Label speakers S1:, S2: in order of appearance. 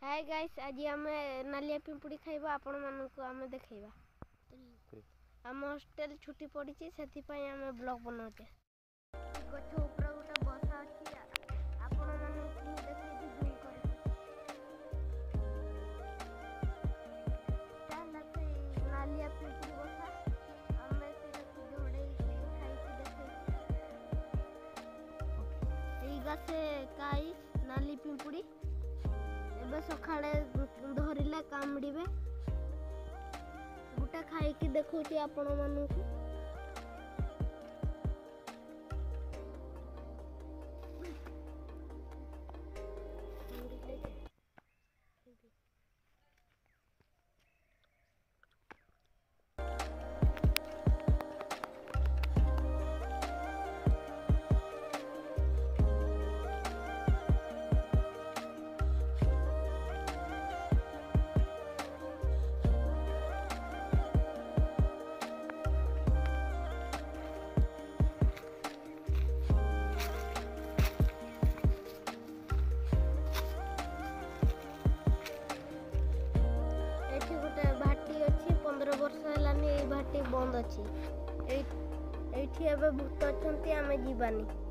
S1: Hi guys, आज आम नालिया पिंपुड़ी खाइबा आपण मानक आम देखैबा। आम हॉस्टल छुट्टी पड़ी से आम ब्लॉग बनाते। गछ ऊपर गोटे बसा अच्छी आपण मानक देखैबी जूम कर नालिया पिंपुड़ी बसा आम से जोड़े से काई नाली पिंपुड़ी एबे सखाळे धरिले कामड़ीबे गुटा खाई देखौची आपण मानकु। भाटी अच्छी 15 वर्ष है भाटी बंद अच्छी। भूत अच्छा आम जीवानी।